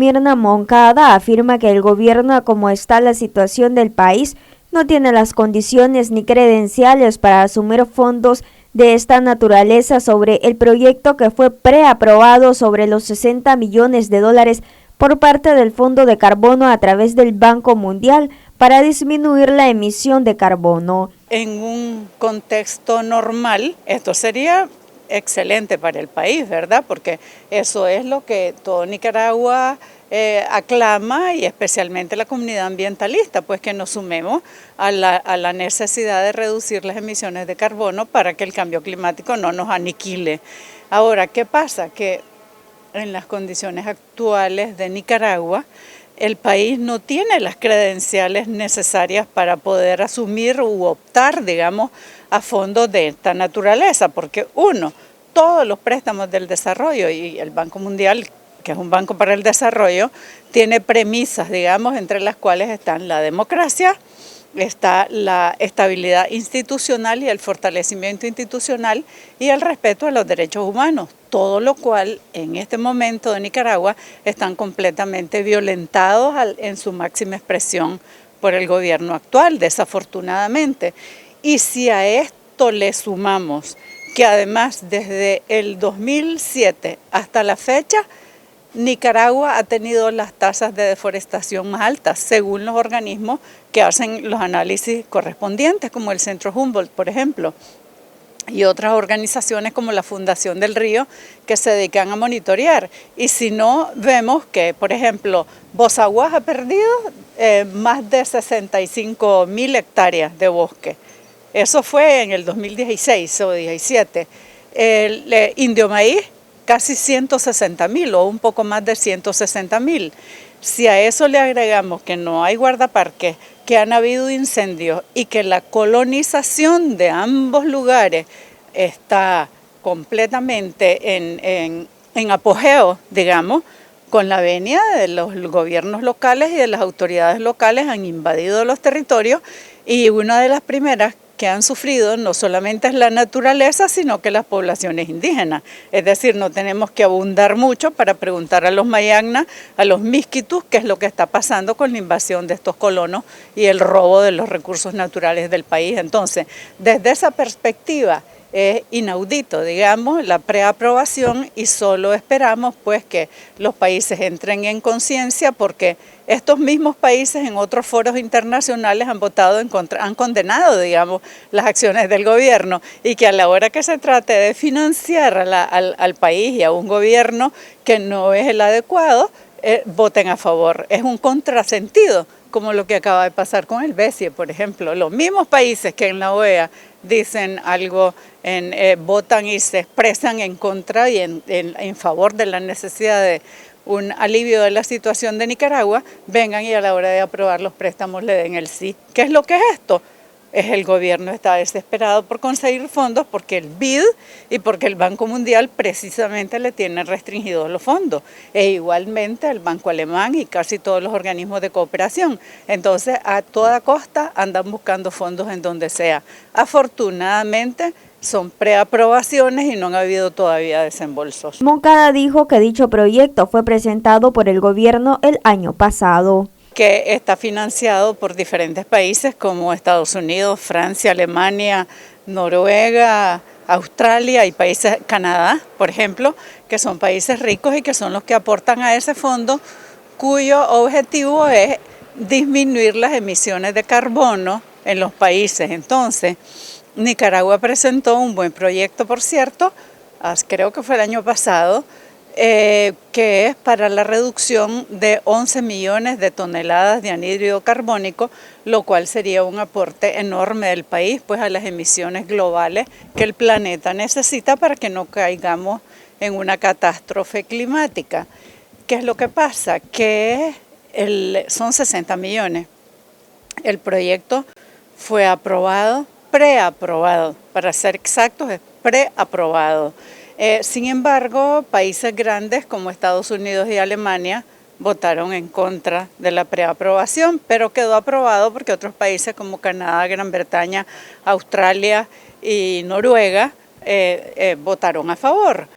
Mirna Moncada afirma que el gobierno, como está la situación del país, no tiene las condiciones ni credenciales para asumir fondos de esta naturaleza sobre el proyecto que fue preaprobado sobre los 60 millones de dólares por parte del Fondo de Carbono a través del Banco Mundial para disminuir la emisión de carbono. En un contexto normal, esto sería excelente para el país, ¿verdad? Porque eso es lo que todo Nicaragua aclama, y especialmente la comunidad ambientalista, pues que nos sumemos a la necesidad de reducir las emisiones de carbono para que el cambio climático no nos aniquile. Ahora, ¿qué pasa? Que en las condiciones actuales de Nicaragua, el país no tiene las credenciales necesarias para poder asumir u optar, digamos, a fondos de esta naturaleza, porque todos los préstamos del desarrollo y el Banco Mundial, que es un banco para el desarrollo, tiene premisas, digamos, entre las cuales están la democracia, está la estabilidad institucional y el fortalecimiento institucional y el respeto a los derechos humanos, todo lo cual en este momento de Nicaragua están completamente violentados en su máxima expresión por el gobierno actual, desafortunadamente. Y si a esto le sumamos que además desde el 2007 hasta la fecha, Nicaragua ha tenido las tasas de deforestación más altas, según los organismos que hacen los análisis correspondientes, como el Centro Humboldt, por ejemplo, y otras organizaciones como la Fundación del Río, que se dedican a monitorear. Y si no, vemos que, por ejemplo, Bozaguas ha perdido más de 65.000 hectáreas de bosque. Eso fue en el 2016 o 2017. El Indio Maíz, casi 160.000 o un poco más de 160.000. Si a eso le agregamos que no hay guardaparques, que han habido incendios y que la colonización de ambos lugares está completamente en apogeo, digamos, con la venia de los gobiernos locales y de las autoridades locales, han invadido los territorios, y una de las primeras que han sufrido no solamente es la naturaleza, sino que las poblaciones indígenas. Es decir, no tenemos que abundar mucho para preguntar a los mayagnas, a los misquitus, qué es lo que está pasando con la invasión de estos colonos y el robo de los recursos naturales del país. Entonces, desde esa perspectiva, es inaudito, digamos, la preaprobación, y solo esperamos pues que los países entren en conciencia, porque estos mismos países en otros foros internacionales han votado en contra, han condenado, digamos, las acciones del gobierno, y que a la hora que se trate de financiar al país y a un gobierno que no es el adecuado, voten a favor. Es un contrasentido, como lo que acaba de pasar con el BESIE, por ejemplo. Los mismos países que en la OEA dicen algo, votan y se expresan en contra y en favor de la necesidad de un alivio de la situación de Nicaragua, vengan y a la hora de aprobar los préstamos le den el sí. ¿Qué es lo que es esto? El gobierno está desesperado por conseguir fondos, porque el BID y porque el Banco Mundial precisamente le tienen restringidos los fondos, e igualmente el Banco Alemán y casi todos los organismos de cooperación. Entonces, a toda costa andan buscando fondos en donde sea. Afortunadamente, son preaprobaciones y no han habido todavía desembolsos. Moncada dijo que dicho proyecto fue presentado por el gobierno el año pasado, que está financiado por diferentes países como Estados Unidos, Francia, Alemania, Noruega, Australia y países, Canadá, por ejemplo, que son países ricos y que son los que aportan a ese fondo, cuyo objetivo es disminuir las emisiones de carbono en los países. Entonces, Nicaragua presentó un buen proyecto, por cierto, creo que fue el año pasado, que es para la reducción de 11 millones de toneladas de anhídrido carbónico, lo cual sería un aporte enorme del país pues, a las emisiones globales que el planeta necesita para que no caigamos en una catástrofe climática. ¿Qué es lo que pasa? Que son 60 millones. El proyecto fue aprobado, preaprobado, para ser exactos es preaprobado. Sin embargo, países grandes como Estados Unidos y Alemania votaron en contra de la preaprobación, pero quedó aprobado porque otros países como Canadá, Gran Bretaña, Australia y Noruega votaron a favor.